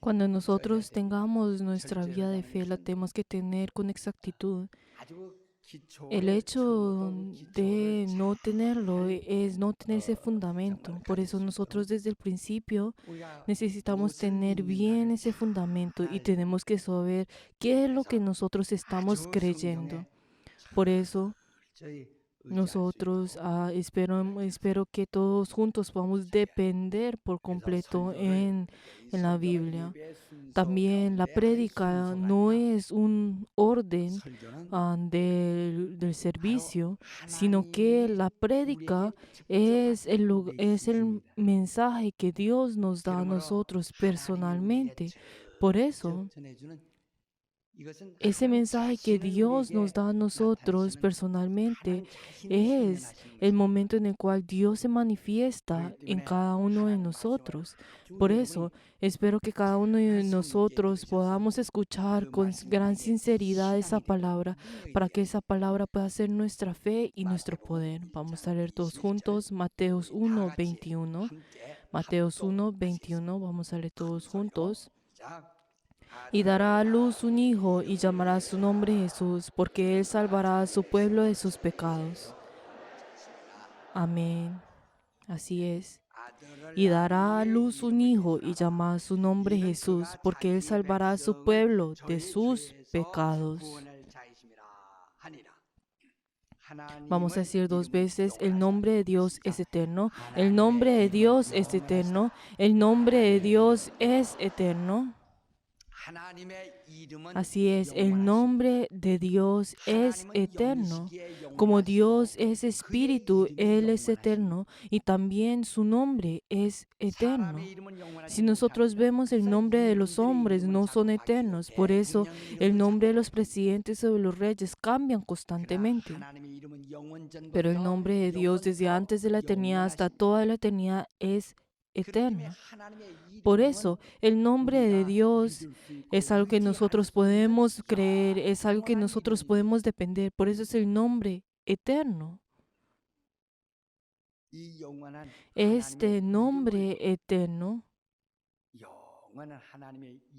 Cuando nosotros tengamos nuestra vida de fe, la tenemos que tener con exactitud. El hecho de no tenerlo es no tener ese fundamento. Por eso nosotros desde el principio necesitamos tener bien ese fundamento y tenemos que saber qué es lo que nosotros estamos creyendo. Por eso nosotros espero que todos juntos podamos depender por completo en la Biblia. También la prédica no es un orden del servicio, sino que la prédica es el mensaje que Dios nos da a nosotros personalmente. Por eso, ese mensaje que Dios nos da a nosotros personalmente es el momento en el cual Dios se manifiesta en cada uno de nosotros. Por eso, espero que cada uno de nosotros podamos escuchar con gran sinceridad esa palabra, para que esa palabra pueda ser nuestra fe y nuestro poder. Vamos a leer todos juntos Mateos 1:21. Mateos 1:21, vamos a leer todos juntos. Y dará a luz un hijo y llamará su nombre Jesús, porque él salvará a su pueblo de sus pecados. Amén. Así es. Y dará a luz un hijo y llamará su nombre Jesús, porque él salvará a su pueblo de sus pecados. Vamos a decir dos veces, el nombre de Dios es eterno, el nombre de Dios es eterno, el nombre de Dios es eterno. Así es, el nombre de Dios es eterno. Como Dios es espíritu, Él es eterno y también su nombre es eterno. Si nosotros vemos el nombre de los hombres, no son eternos. Por eso el nombre de los presidentes o de los reyes cambian constantemente. Pero el nombre de Dios desde antes de la eternidad hasta toda la eternidad es eterno. Por eso, el nombre de Dios es algo que nosotros podemos creer, es algo que nosotros podemos depender. Por eso es el nombre eterno. Este nombre eterno,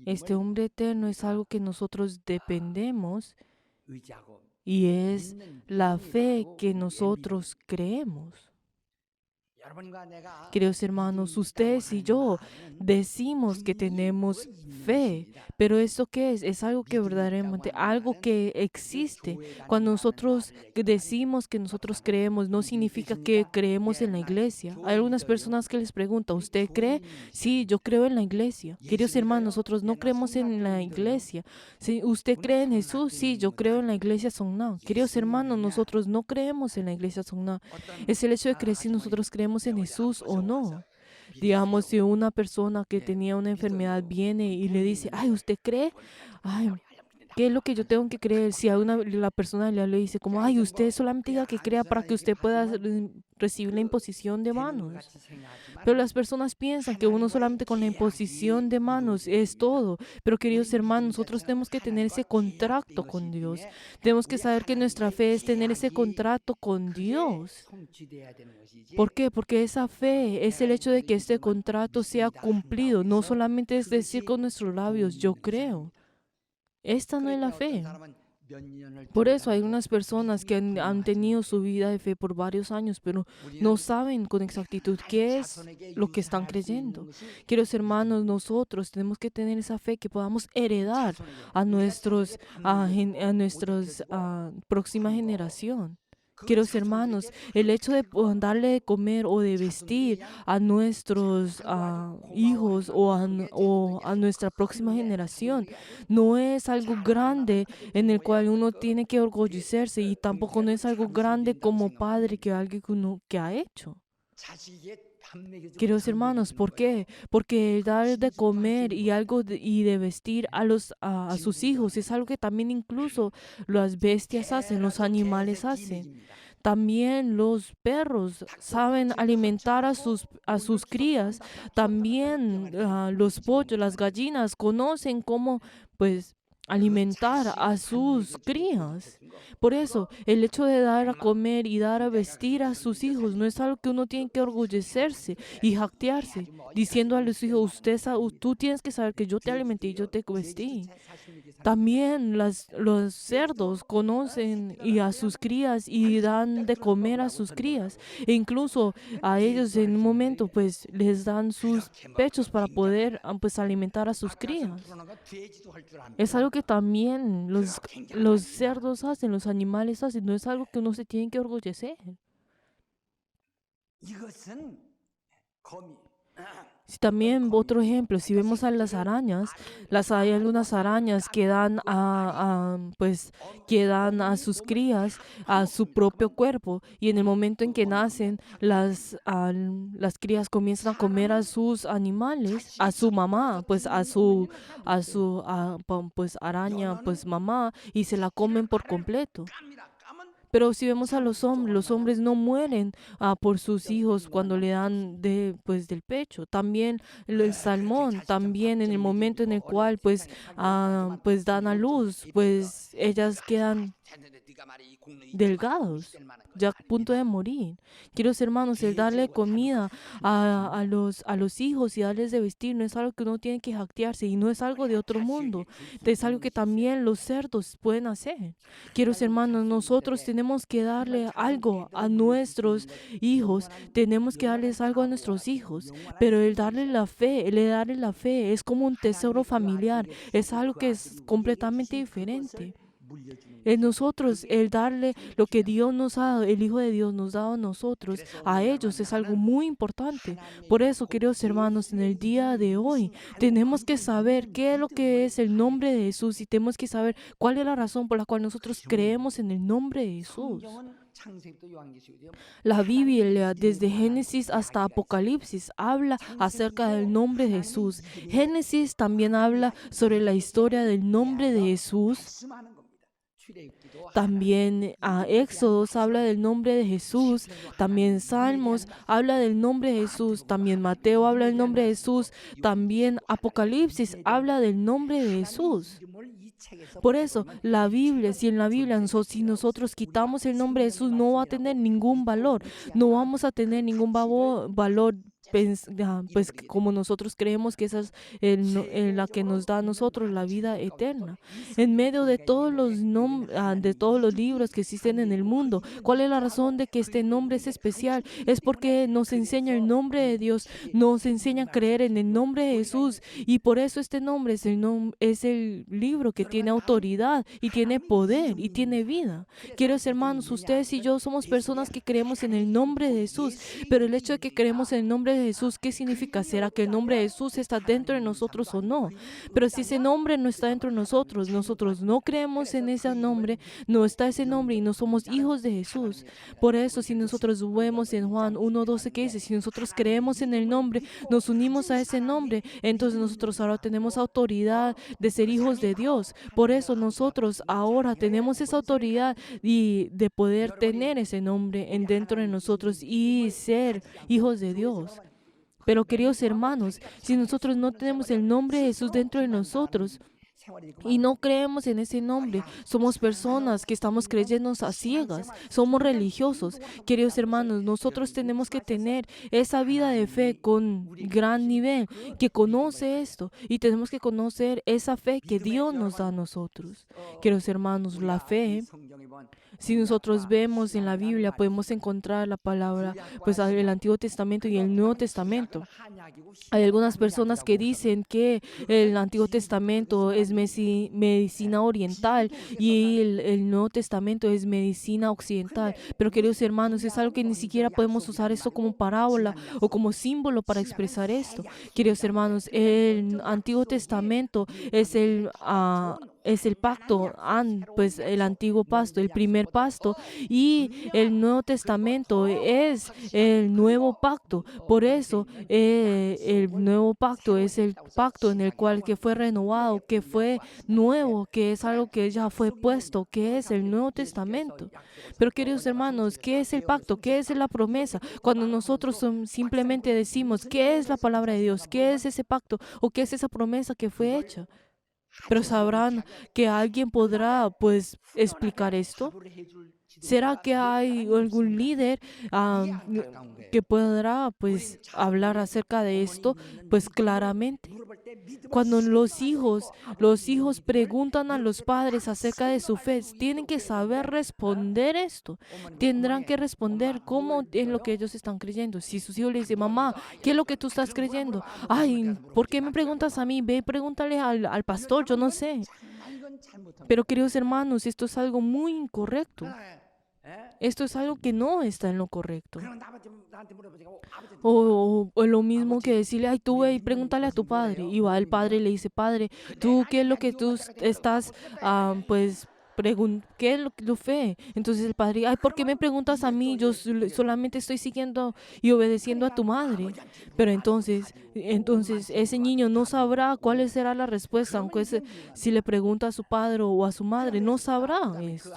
este hombre eterno es algo que nosotros dependemos y es la fe que nosotros creemos. Queridos hermanos, ustedes y yo decimos que tenemos fe, pero ¿eso qué es? Es algo que verdaderamente, algo que existe. Cuando nosotros decimos que nosotros creemos, no significa que creemos en la iglesia. Hay algunas personas que les preguntan, ¿usted cree? Sí, yo creo en la iglesia. Queridos hermanos, nosotros no creemos en la iglesia. Si ¿usted cree en Jesús? Sí, yo creo en la iglesia Songna. Queridos hermanos, nosotros no creemos en la iglesia Songna. Es el hecho de creer si nosotros creemos en Jesús o no. Digamos, si una persona que tenía una enfermedad viene y le dice, ay, ¿usted cree? Ay, ¿qué es lo que yo tengo que creer? Si a la persona le dice como, ay, usted solamente diga que crea para que usted pueda recibir la imposición de manos. Pero las personas piensan que uno solamente con la imposición de manos es todo. Pero queridos hermanos, nosotros tenemos que tener ese contrato con Dios. Tenemos que saber que nuestra fe es tener ese contrato con Dios. ¿Por qué? Porque esa fe es el hecho de que este contrato sea cumplido. No solamente es decir con nuestros labios, yo creo. Esta no es la fe. Por eso hay unas personas que han tenido su vida de fe por varios años, pero no saben con exactitud qué es lo que están creyendo. Queridos hermanos, nosotros tenemos que tener esa fe que podamos heredar a nuestros próxima generación. Queridos hermanos, el hecho de darle de comer o de vestir a nuestros hijos o a nuestra próxima generación no es algo grande en el cual uno tiene que orgullecerse y tampoco no es algo grande como padre que algo que uno que ha hecho. Queridos hermanos, ¿por qué? Porque el dar de comer y y de vestir a sus hijos es algo que también incluso las bestias hacen, los animales hacen. También los perros saben alimentar a sus crías. También los pollos, las gallinas conocen cómo, pues, alimentar a sus crías. Por eso, el hecho de dar a comer y dar a vestir a sus hijos no es algo que uno tiene que orgullecerse y jactarse, diciendo a los hijos, tú tienes que saber que yo te alimenté y yo te vestí. También los cerdos conocen y a sus crías y dan de comer a sus crías. E incluso a ellos en un momento pues les dan sus pechos para poder pues alimentar a sus crías. Es algo que también los cerdos hacen, los animales hacen. No es algo que uno se tiene que orgullecer. Si también otro ejemplo, si vemos a las arañas, hay algunas arañas que dan pues, que dan a sus crías a su propio cuerpo y en el momento en que nacen, las crías comienzan a comer a sus animales, a su mamá, pues pues araña, pues mamá y se la comen por completo. Pero si vemos a los hombres no mueren por sus hijos cuando le dan pues, del pecho. También el salmón, también en el momento en el cual pues dan a luz, pues ellas quedan delgados, ya a punto de morir. Queridos hermanos, el darle comida a los hijos y darles de vestir no es algo que uno tiene que jactarse y no es algo de otro mundo. Es algo que también los cerdos pueden hacer. Queridos hermanos, nosotros tenemos que darle algo a nuestros hijos, tenemos que darles algo a nuestros hijos, pero el darle la fe, es como un tesoro familiar, es algo que es completamente diferente. En nosotros, el darle lo que Dios nos ha dado, el Hijo de Dios nos ha dado a nosotros, a ellos es algo muy importante. Por eso, queridos hermanos, en el día de hoy tenemos que saber qué es lo que es el nombre de Jesús y tenemos que saber cuál es la razón por la cual nosotros creemos en el nombre de Jesús. La Biblia, desde Génesis hasta Apocalipsis, habla acerca del nombre de Jesús. Génesis también habla sobre la historia del nombre de Jesús. También Éxodos habla del nombre de Jesús. También Salmos habla del nombre de Jesús. También Mateo habla del nombre de Jesús. También Apocalipsis habla del nombre de Jesús. Por eso, la Biblia, si en la Biblia, si nosotros quitamos el nombre de Jesús, no va a tener ningún valor. No vamos a tener ningún valor. Pues como nosotros creemos que esa es la que nos da a nosotros la vida eterna. En medio de todos de todos los libros que existen en el mundo, ¿cuál es la razón de que este nombre es especial? Es porque nos enseña el nombre de Dios, nos enseña a creer en el nombre de Jesús y por eso este nombre es el libro que tiene autoridad y tiene poder y tiene vida. Queridos hermanos, ustedes y yo somos personas que creemos en el nombre de Jesús, pero el hecho de que creemos en el nombre de Jesús, ¿qué significa? ¿Será que el nombre de Jesús está dentro de nosotros o no? Pero si ese nombre no está dentro de nosotros no creemos en ese nombre, no está ese nombre y no somos hijos de Jesús. Por eso, si nosotros vemos en Juan 1:12 que dice, si nosotros creemos en el nombre, nos unimos a ese nombre, entonces nosotros ahora tenemos autoridad de ser hijos de Dios. Por eso nosotros ahora tenemos esa autoridad y de poder tener ese nombre dentro de nosotros y ser hijos de Dios. Pero queridos hermanos, si nosotros no tenemos el nombre de Jesús dentro de nosotros y no creemos en ese nombre, somos personas que estamos creyendo a ciegas, somos religiosos. Queridos hermanos, nosotros tenemos que tener esa vida de fe con gran nivel, que conoce esto y tenemos que conocer esa fe que Dios nos da a nosotros. Queridos hermanos, la fe, si nosotros vemos en la Biblia, podemos encontrar la palabra, pues el Antiguo Testamento y el Nuevo Testamento. Hay algunas personas que dicen que el Antiguo Testamento es medicina oriental y el Nuevo Testamento es medicina occidental. Pero queridos hermanos, es algo que ni siquiera podemos usar esto como parábola o como símbolo para expresar esto. Queridos hermanos, el Antiguo Testamento es el pacto, pues el antiguo pacto, el primer pacto, y el Nuevo Testamento es el nuevo pacto. Por eso el nuevo pacto es el pacto en el cual que fue renovado, que fue nuevo, que es algo que ya fue puesto, que es el Nuevo Testamento. Pero queridos hermanos, ¿qué es el pacto? ¿Qué es la promesa? Cuando nosotros simplemente decimos, ¿qué es la palabra de Dios? ¿Qué es ese pacto? ¿O qué es esa promesa que fue hecha? Pero sabrán que alguien podrá, pues, explicar esto. ¿Será que hay algún líder que podrá, pues, hablar acerca de esto, pues, claramente? Cuando los hijos preguntan a los padres acerca de su fe, tienen que saber responder esto. Tendrán que responder cómo es lo que ellos están creyendo. Si sus hijos le dicen, mamá, ¿qué es lo que tú estás creyendo? Ay, ¿por qué me preguntas a mí? Ve, pregúntale al pastor, yo no sé. Pero queridos hermanos, esto es algo muy incorrecto. Esto es algo que no está en lo correcto. O lo mismo que decirle, ay, tú ve y pregúntale a tu padre. Y va el padre y le dice, padre, ¿tú qué es lo que tú estás, pues, qué es lo que tu fe? Entonces el padre, ay, ¿por qué me preguntas a mí? Yo solamente estoy siguiendo y obedeciendo a tu madre. Pero entonces ese niño no sabrá cuál será la respuesta, aunque si le pregunta a su padre o a su madre, no sabrá esto.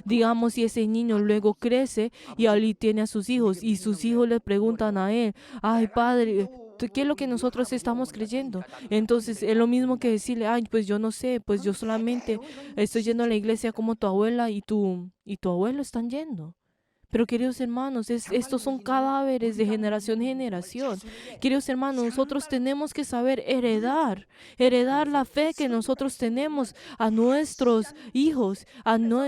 Digamos, si ese niño luego crece y allí tiene a sus hijos y sus hijos le preguntan a él, ay padre, ¿qué es lo que nosotros estamos creyendo? Entonces es lo mismo que decirle, ay, pues yo no sé, pues yo solamente estoy yendo a la iglesia como tu abuela y tu abuelo están yendo. Pero queridos hermanos, estos son cadáveres de generación en generación. Queridos hermanos, nosotros tenemos que saber heredar la fe que nosotros tenemos a nuestros hijos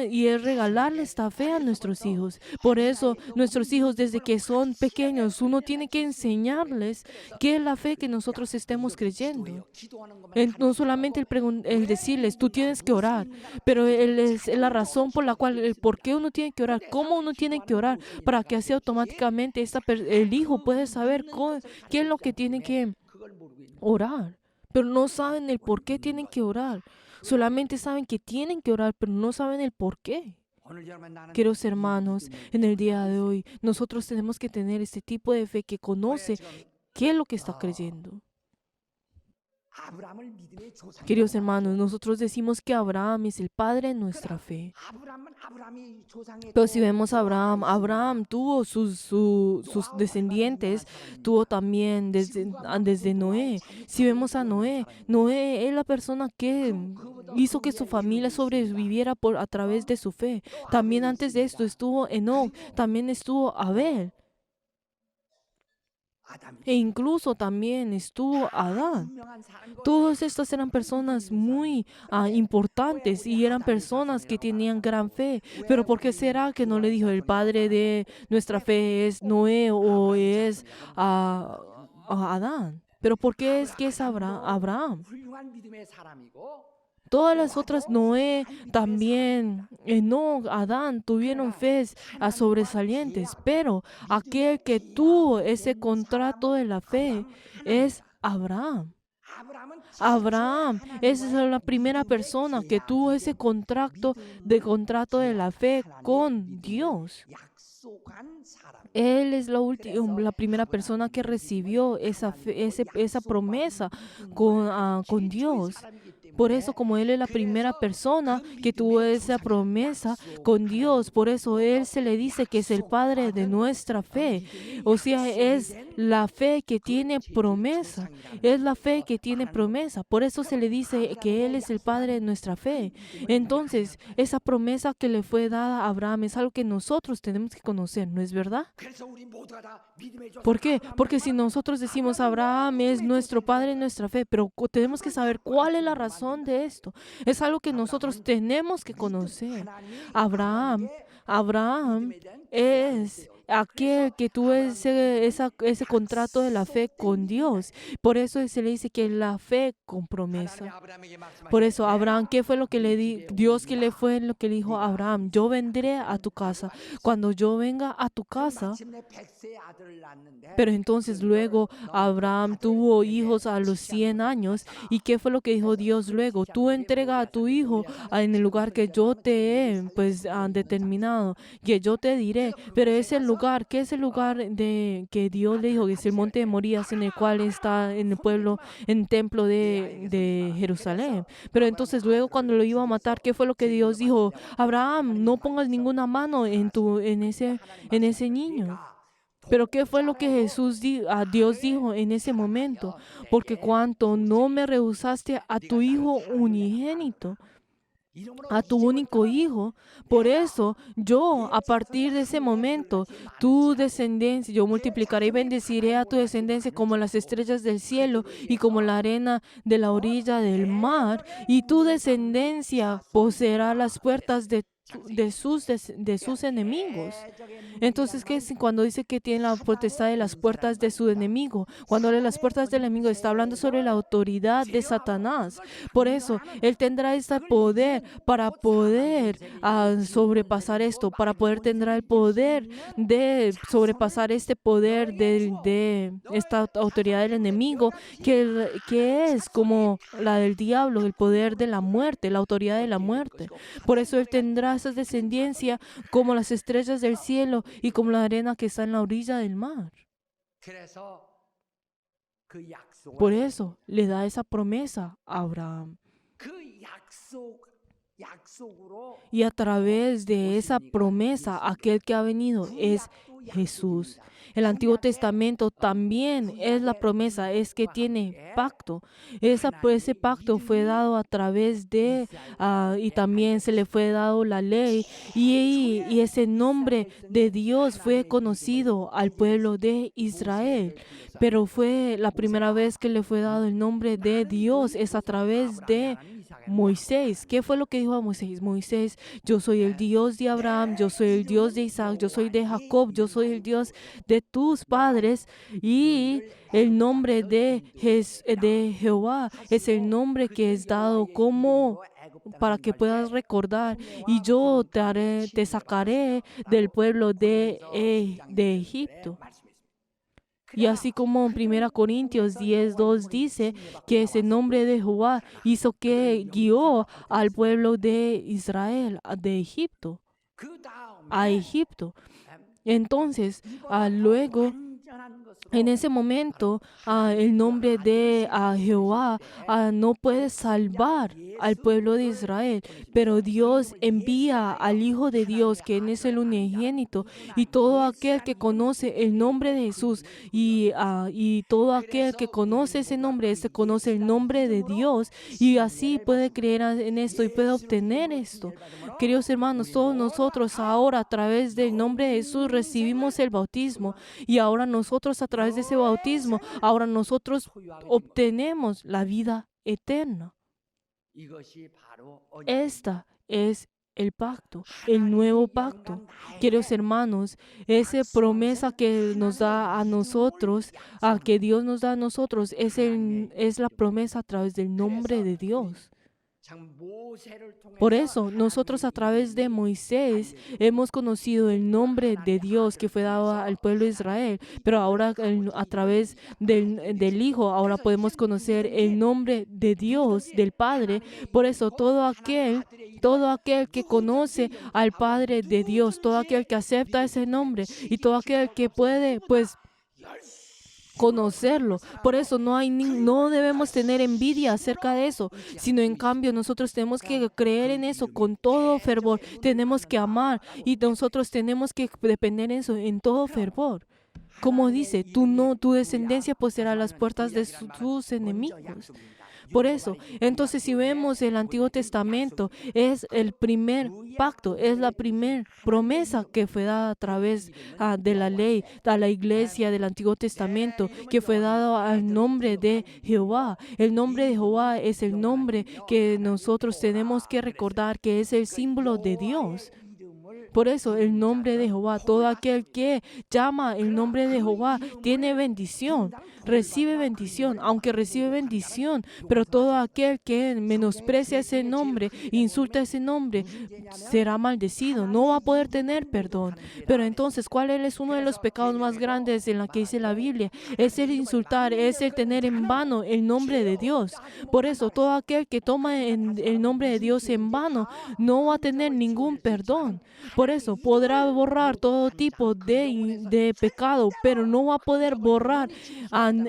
y es regalarle esta fe a nuestros hijos. Por eso, nuestros hijos desde que son pequeños, uno tiene que enseñarles qué es la fe que nosotros estemos creyendo. No solamente el decirles, tú tienes que orar, pero es la razón por la cual, el por qué uno tiene que orar, cómo uno tiene que orar, para que así automáticamente el hijo puede saber qué es lo que tiene que orar. Pero no saben el por qué tienen que orar. Solamente saben que tienen que orar, pero no saben el por qué. Queridos hermanos, en el día de hoy, nosotros tenemos que tener este tipo de fe que conoce qué es lo que está creyendo. Queridos hermanos, nosotros decimos que Abraham es el padre de nuestra fe. Pero si vemos a Abraham tuvo sus descendientes, tuvo también desde Noé. Si vemos a Noé es la persona que hizo que su familia sobreviviera a través de su fe. También antes de esto estuvo Enoc, también estuvo Abel. E incluso también estuvo Adán. Todas estas eran personas muy importantes y eran personas que tenían gran fe. Pero ¿por qué será que no le dijo el padre de nuestra fe es Noé o es Adán? Pero ¿por qué es que es Abraham? Todas las otras, Noé, también Enoc, Adán, tuvieron fe sobresalientes, pero aquel que tuvo ese contrato de la fe es Abraham. Abraham es la primera persona que tuvo ese contrato de la fe con Dios. Él es la primera persona que recibió esa promesa con Dios. Por eso, como Él es la primera persona que tuvo esa promesa con Dios, por eso Él se le dice que es el Padre de nuestra fe. O sea, es la fe que tiene promesa. Es la fe que tiene promesa. Por eso se le dice que Él es el Padre de nuestra fe. Entonces, esa promesa que le fue dada a Abraham es algo que nosotros tenemos que conocer, ¿no es verdad? ¿Por qué? Porque si nosotros decimos Abraham es nuestro padre en nuestra fe, pero tenemos que saber cuál es la razón de esto. Es algo que nosotros tenemos que conocer. Abraham es aquel que tuvo ese contrato de la fe con Dios. Por eso se le dice que la fe con promesa. Por eso, Abraham, ¿qué fue lo que Dios que le fue lo que le dijo a Abraham? Yo vendré a tu casa. Cuando yo venga a tu casa, pero entonces luego Abraham tuvo hijos a los 100 años. ¿Y qué fue lo que dijo Dios luego? Tú entrega a tu hijo en el lugar que yo te he determinado, que yo te diré. Pero ese lugar, ¿qué es el lugar que Dios le dijo? Que es el monte de Morías, en el cual está en el pueblo, en el templo de Jerusalén. Pero entonces luego cuando lo iba a matar, ¿qué fue lo que Dios dijo? Abraham, no pongas ninguna mano en ese niño. Pero ¿qué fue lo que a Dios dijo en ese momento? Porque cuanto no me rehusaste a tu Hijo unigénito, a tu único hijo. Por eso yo, a partir de ese momento, tu descendencia, yo multiplicaré y bendeciré a tu descendencia como las estrellas del cielo y como la arena de la orilla del mar, y tu descendencia poseerá las puertas de sus enemigos. Entonces, ¿qué es cuando dice que tiene la potestad de las puertas de su enemigo? Cuando habla de las puertas del enemigo, está hablando sobre la autoridad de Satanás. Por eso, él tendrá este poder para poder sobrepasar esto, para poder tendrá el poder de sobrepasar este poder de esta autoridad del enemigo, que es como la del diablo, el poder de la muerte, la autoridad de la muerte. Por eso él tendrá esa descendencia como las estrellas del cielo y como la arena que está en la orilla del mar. Por eso le da esa promesa a Abraham. Y a través de esa promesa, aquel que ha venido es Jesús. El Antiguo Testamento también es la promesa, es que tiene pacto. Ese pacto fue dado a través de, y también se le fue dado la ley. Y ese nombre de Dios fue conocido al pueblo de Israel. Pero fue la primera vez que le fue dado el nombre de Dios, es a través de Moisés. ¿Qué fue lo que dijo a Moisés? Moisés, yo soy el Dios de Abraham, yo soy el Dios de Isaac, yo soy de Jacob, yo soy el Dios de tus padres. Y el nombre de Jehová es el nombre que es dado como para que puedas recordar. Y yo te sacaré del pueblo de Egipto. Y así como en 1 Corintios 10:2 dice que ese nombre de Jehová hizo que guió al pueblo de Israel de Egipto, a Egipto. Entonces, luego, en ese momento, el nombre de Jehová no puede salvar al pueblo de Israel, pero Dios envía al Hijo de Dios, que es el unigénito, y todo aquel que conoce el nombre de Jesús y todo aquel que conoce ese nombre, conoce el nombre de Dios, y así puede creer en esto y puede obtener esto. Queridos hermanos, todos nosotros ahora a través del nombre de Jesús recibimos el bautismo, y ahora nosotros a través de ese bautismo, ahora nosotros obtenemos la vida eterna. Esta es el pacto, el nuevo pacto. Queridos hermanos, esa promesa que nos da a nosotros, que Dios nos da a nosotros, es la promesa a través del nombre de Dios. Por eso, nosotros a través de Moisés hemos conocido el nombre de Dios que fue dado al pueblo de Israel, pero ahora a través del Hijo, ahora podemos conocer el nombre de Dios, del Padre. Por eso, todo aquel que conoce al Padre de Dios, todo aquel que acepta ese nombre y todo aquel que puede, conocerlo. Por eso no debemos tener envidia acerca de eso, sino en cambio nosotros tenemos que creer en eso con todo fervor. Tenemos que amar y nosotros tenemos que depender de eso en todo fervor. Como dice, tu descendencia poseerá las puertas de tus enemigos. Por eso, entonces si vemos el Antiguo Testamento, es el primer pacto, es la primera promesa que fue dada a través de la ley, a la iglesia del Antiguo Testamento, que fue dado al nombre de Jehová. El nombre de Jehová es el nombre que nosotros tenemos que recordar que es el símbolo de Dios. Por eso el nombre de Jehová, todo aquel que llama el nombre de Jehová tiene bendición, recibe bendición, aunque recibe bendición, pero todo aquel que menosprecia ese nombre, insulta ese nombre, será maldecido, no va a poder tener perdón. Pero entonces, ¿cuál es uno de los pecados más grandes en la que dice la Biblia? Es el insultar, es el tener en vano el nombre de Dios. Por eso, todo aquel que toma el nombre de Dios en vano no va a tener ningún perdón. Por Por eso podrá borrar todo tipo de pecado, pero no va a poder borrar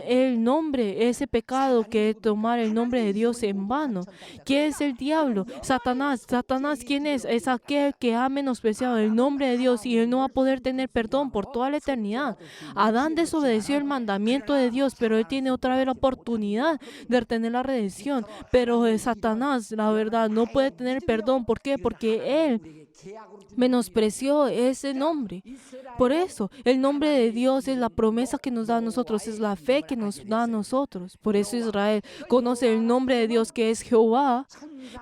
el nombre, ese pecado que es tomar el nombre de Dios en vano. ¿Qué es el diablo? Satanás. ¿Satanás quién es? Es aquel que ha menospreciado el nombre de Dios y él no va a poder tener perdón por toda la eternidad. Adán desobedeció el mandamiento de Dios, pero él tiene otra vez la oportunidad de tener la redención. Pero Satanás, la verdad, no puede tener perdón. ¿Por qué? Porque él menospreció ese nombre. Por eso, el nombre de Dios es la promesa que nos da a nosotros, es la fe que nos da a nosotros. Por eso Israel conoce el nombre de Dios que es Jehová,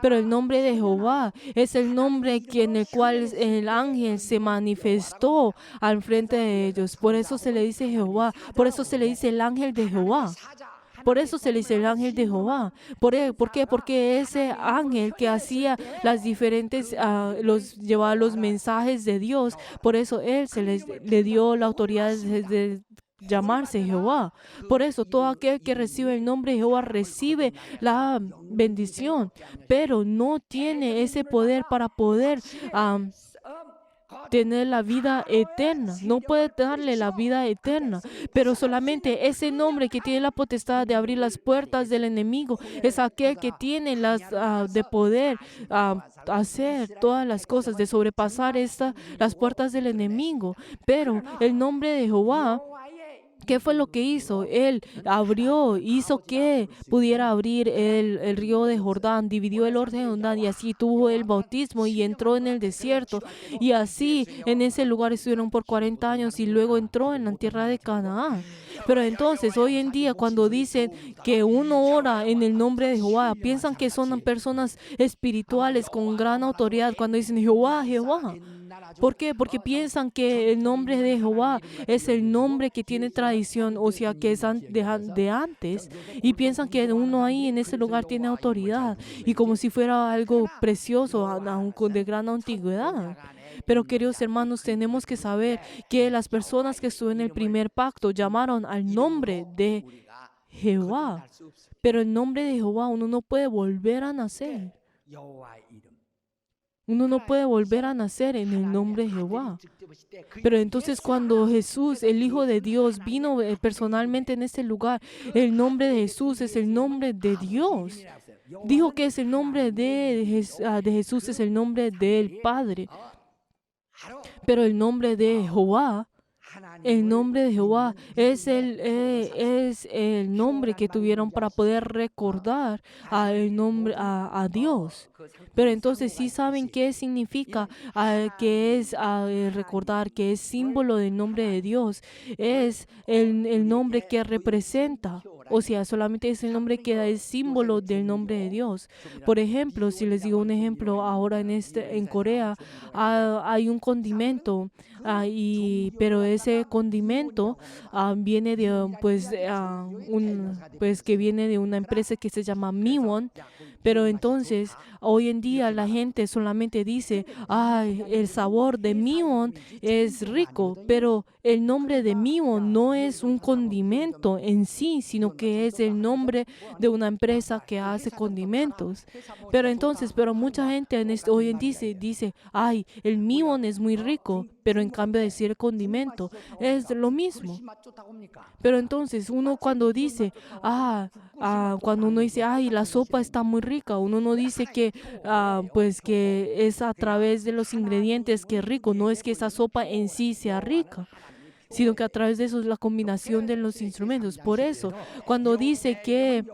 pero el nombre de Jehová es el nombre en el cual el ángel se manifestó al frente de ellos. Por eso se le dice Jehová, por eso se le dice el ángel de Jehová. Por eso se le dice el ángel de Jehová. ¿Por qué? Porque ese ángel que hacía las diferentes, llevaba los mensajes de Dios, por eso él le dio la autoridad de llamarse Jehová. Por eso todo aquel que recibe el nombre de Jehová recibe la bendición, pero no tiene ese poder para poder tener la vida eterna. No puede darle la vida eterna, pero solamente ese nombre que tiene la potestad de abrir las puertas del enemigo es aquel que tiene de poder hacer todas las cosas, de sobrepasar las puertas del enemigo. Pero el nombre de Jehová, ¿qué fue lo que hizo? Él hizo que pudiera abrir el río de Jordán, dividió el orden de Jordán y así tuvo el bautismo y entró en el desierto. Y así en ese lugar estuvieron por 40 años y luego entró en la tierra de Canaán. Pero entonces hoy en día cuando dicen que uno ora en el nombre de Jehová, piensan que son personas espirituales con gran autoridad cuando dicen Jehová, Jehová. ¿Por qué? Porque piensan que el nombre de Jehová es el nombre que tiene tradición, o sea, que es de antes, y piensan que uno ahí en ese lugar tiene autoridad, y como si fuera algo precioso, de gran antigüedad. Pero queridos hermanos, tenemos que saber que las personas que estuvieron en el primer pacto llamaron al nombre de Jehová, pero el nombre de Jehová uno no puede volver a nacer. Uno no puede volver a nacer en el nombre de Jehová. Pero entonces cuando Jesús, el Hijo de Dios, vino personalmente en este lugar, el nombre de Jesús es el nombre de Dios. Dijo que es el nombre de Jesús, es el nombre del Padre. Pero el nombre de Jehová, el nombre de Jehová es el nombre que tuvieron para poder recordar a Dios. Pero entonces sí saben qué significa, que es recordar, que es símbolo del nombre de Dios. Es el nombre que representa. O sea, solamente es el nombre que es símbolo del nombre de Dios. Por ejemplo, si les digo un ejemplo, ahora en Corea hay un condimento, pero ese condimento viene que viene de una empresa que se llama Miwon. Pero entonces, hoy en día la gente solamente dice, el sabor de Miwon es rico, pero el nombre de Miwon no es un condimento en sí, sino que es el nombre de una empresa que hace condimentos. Pero mucha gente hoy en día dice, el Miwon es muy rico, pero en cambio de decir condimento es lo mismo. Pero entonces uno cuando dice, cuando uno dice, la sopa está muy rica, uno no dice que es a través de los ingredientes que es rico, no es que esa sopa en sí sea rica, sino que a través de eso es la combinación de los instrumentos. Por eso, cuando dice que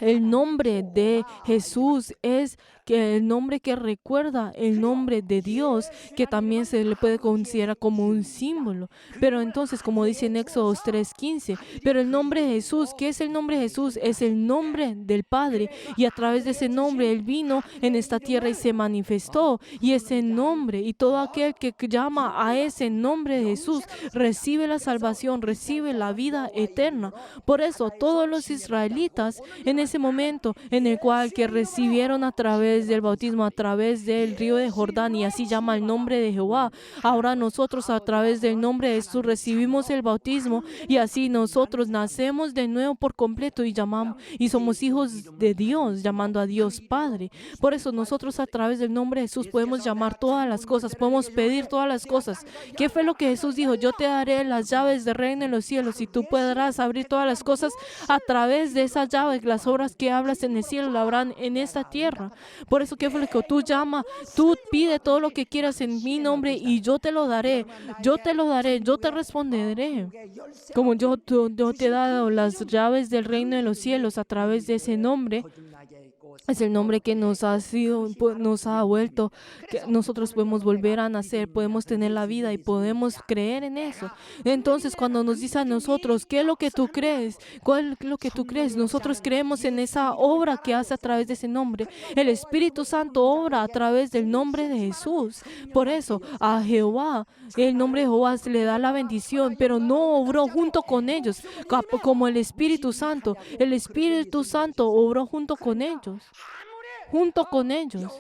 el nombre de Jesús es el nombre que recuerda el nombre de Dios, que también se le puede considerar como un símbolo. Pero entonces, como dice en Éxodo 3:15, pero el nombre de Jesús, ¿qué es el nombre de Jesús? Es el nombre del Padre, y a través de ese nombre Él vino en esta tierra y se manifestó, y ese nombre, y todo aquel que llama a ese nombre de Jesús recibe la salvación, recibe la vida eterna. Por eso todos los israelitas en ese momento en el cual que recibieron a través del bautismo, a través del río de Jordán, y así llama el nombre de Jehová. Ahora nosotros a través del nombre de Jesús recibimos el bautismo y así nosotros nacemos de nuevo por completo y llamamos y somos hijos de Dios, llamando a Dios Padre. Por eso nosotros a través del nombre de Jesús podemos llamar todas las cosas, podemos pedir todas las cosas. ¿Qué fue lo que Jesús dijo? Yo te daré las llaves del reino en los cielos y tú podrás abrir todas las cosas a través de esas llaves. Las obras que hablas en el cielo lo habrán en esta tierra. Por eso, ¿qué fue lo que tú llamas? Tú pide todo lo que quieras en mi nombre y yo te lo daré. Yo te lo daré, yo te responderé. Como yo te he dado las llaves del reino de los cielos a través de ese nombre. Es el nombre que nos ha vuelto, que nosotros podemos volver a nacer, podemos tener la vida y podemos creer en eso. Entonces, cuando nos dice a nosotros, ¿qué es lo que tú crees? ¿Cuál es lo que tú crees? Nosotros creemos en esa obra que hace a través de ese nombre. El Espíritu Santo obra a través del nombre de Jesús. Por eso, a Jehová, el nombre de Jehová se le da la bendición, pero no obró junto con ellos, como el Espíritu Santo. El Espíritu Santo obró junto con ellos. Junto con ellos.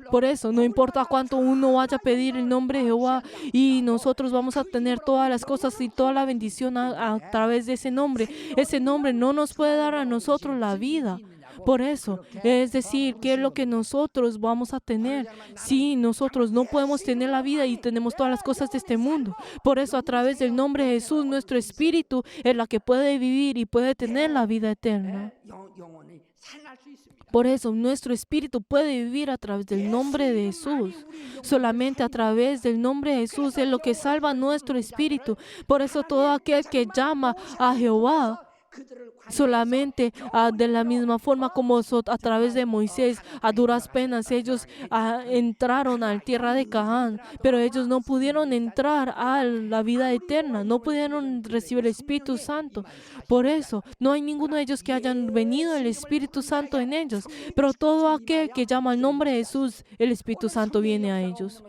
Por eso, no importa cuánto uno vaya a pedir el nombre de Jehová y nosotros vamos a tener todas las cosas y toda la bendición a través de ese nombre. Ese nombre no nos puede dar a nosotros la vida. Por eso, es decir, ¿qué es lo que nosotros vamos a tener? Si nosotros no podemos tener la vida y tenemos todas las cosas de este mundo. Por eso, a través del nombre de Jesús, nuestro espíritu es la que puede vivir y puede tener la vida eterna. Por eso, nuestro espíritu puede vivir a través del nombre de Jesús. Solamente a través del nombre de Jesús es lo que salva nuestro espíritu. Por eso, todo aquel que llama a Jehová, solamente de la misma forma como a través de Moisés, a duras penas, ellos entraron a la tierra de Canaán, pero ellos no pudieron entrar a la vida eterna, no pudieron recibir el Espíritu Santo. Por eso, no hay ninguno de ellos que hayan venido el Espíritu Santo en ellos, pero todo aquel que llama el nombre de Jesús, el Espíritu Santo viene a ellos.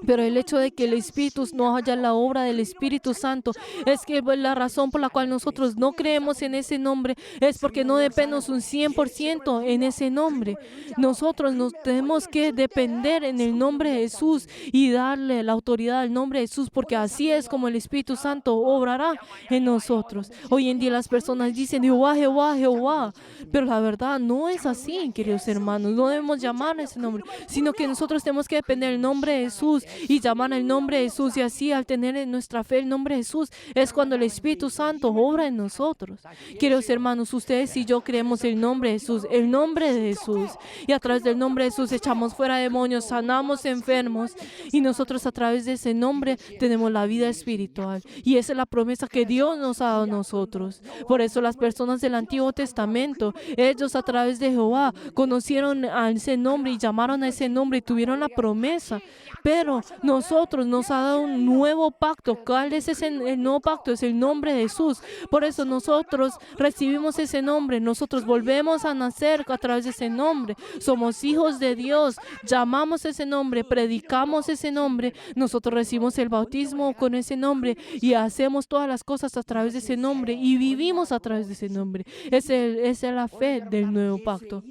Pero el hecho de que el Espíritu no haya la obra del Espíritu Santo es que la razón por la cual nosotros no creemos en ese nombre es porque no dependemos un 100% en ese nombre. Nosotros nos tenemos que depender en el nombre de Jesús y darle la autoridad al nombre de Jesús, porque así es como el Espíritu Santo obrará en nosotros. Hoy en día las personas dicen Jehová, Jehová, Jehová, pero la verdad no es así, queridos hermanos. No debemos llamar a ese nombre, sino que nosotros tenemos que depender del nombre de Jesús y llamar el nombre de Jesús, y así al tener en nuestra fe el nombre de Jesús es cuando el Espíritu Santo obra en nosotros. Queridos hermanos, ustedes y yo creemos el nombre de Jesús, el nombre de Jesús, y a través del nombre de Jesús echamos fuera demonios, sanamos enfermos, y nosotros a través de ese nombre tenemos la vida espiritual, y esa es la promesa que Dios nos ha dado a nosotros. Por eso las personas del Antiguo Testamento, ellos a través de Jehová conocieron a ese nombre y llamaron a ese nombre y tuvieron la promesa. Pero nosotros nos ha dado un nuevo pacto. ¿Cuál es el nuevo pacto? Es el nombre de Jesús. Por eso nosotros recibimos ese nombre. Nosotros volvemos a nacer a través de ese nombre. Somos hijos de Dios. Llamamos ese nombre, predicamos ese nombre. Nosotros recibimos el bautismo con ese nombre y hacemos todas las cosas a través de ese nombre y vivimos a través de ese nombre. Esa es la fe del nuevo pacto.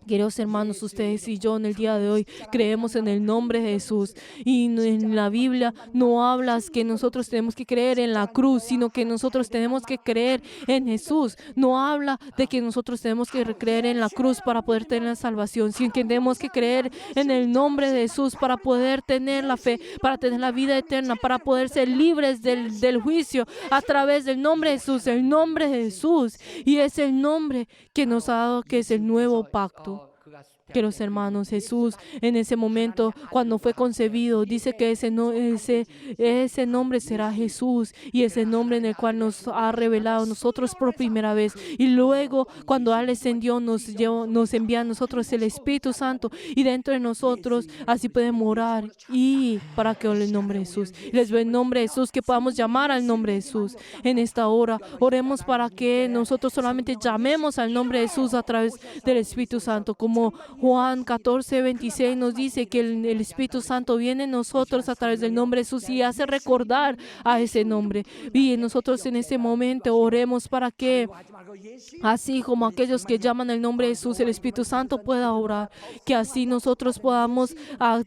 Queridos hermanos, ustedes y yo en el día de hoy creemos en el nombre de Jesús, y en la Biblia no hablas que nosotros tenemos que creer en la cruz, sino que nosotros tenemos que creer en Jesús. No habla de que nosotros tenemos que creer en la cruz para poder tener la salvación, sino que tenemos que creer en el nombre de Jesús para poder tener la fe, para tener la vida eterna, para poder ser libres del juicio a través del nombre de Jesús, el nombre de Jesús. Y es el nombre que nos ha dado, que es el nuevo pacto. Queridos hermanos, Jesús en ese momento cuando fue concebido dice que ese nombre será Jesús, y ese nombre en el cual nos ha revelado a nosotros por primera vez, y luego cuando Él descendió nos envía a nosotros el Espíritu Santo, y dentro de nosotros así puede morar, y para que ore el nombre de Jesús. Les doy el nombre de Jesús, que podamos llamar al nombre de Jesús en esta hora. Oremos para que nosotros solamente llamemos al nombre de Jesús a través del Espíritu Santo, como como Juan 14:26 nos dice que el Espíritu Santo viene en nosotros a través del nombre de Jesús y hace recordar a ese nombre. Y nosotros en este momento oremos para que, así como aquellos que llaman el nombre de Jesús, el Espíritu Santo pueda orar, que así nosotros podamos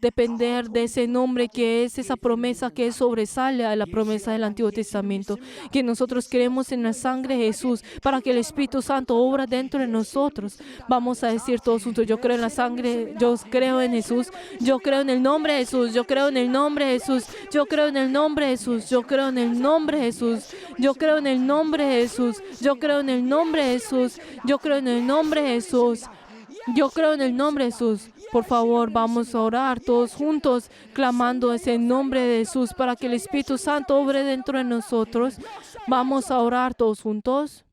depender de ese nombre que es esa promesa que sobresale a la promesa del Antiguo Testamento, que nosotros creemos en la sangre de Jesús para que el Espíritu Santo obra dentro de nosotros. Vamos a decir todos juntos: yo creo en la sangre, yo creo en Jesús, yo creo en el nombre de Jesús, yo creo en el nombre de Jesús, yo creo en el nombre de Jesús, yo creo en el nombre de Jesús, yo creo en el nombre de Jesús, yo creo en el nombre de Jesús, yo creo en el nombre de Jesús, yo creo en el nombre de Jesús. Por favor, vamos a orar todos juntos, clamando ese nombre de Jesús para que el Espíritu Santo obre dentro de nosotros. Vamos a orar todos juntos.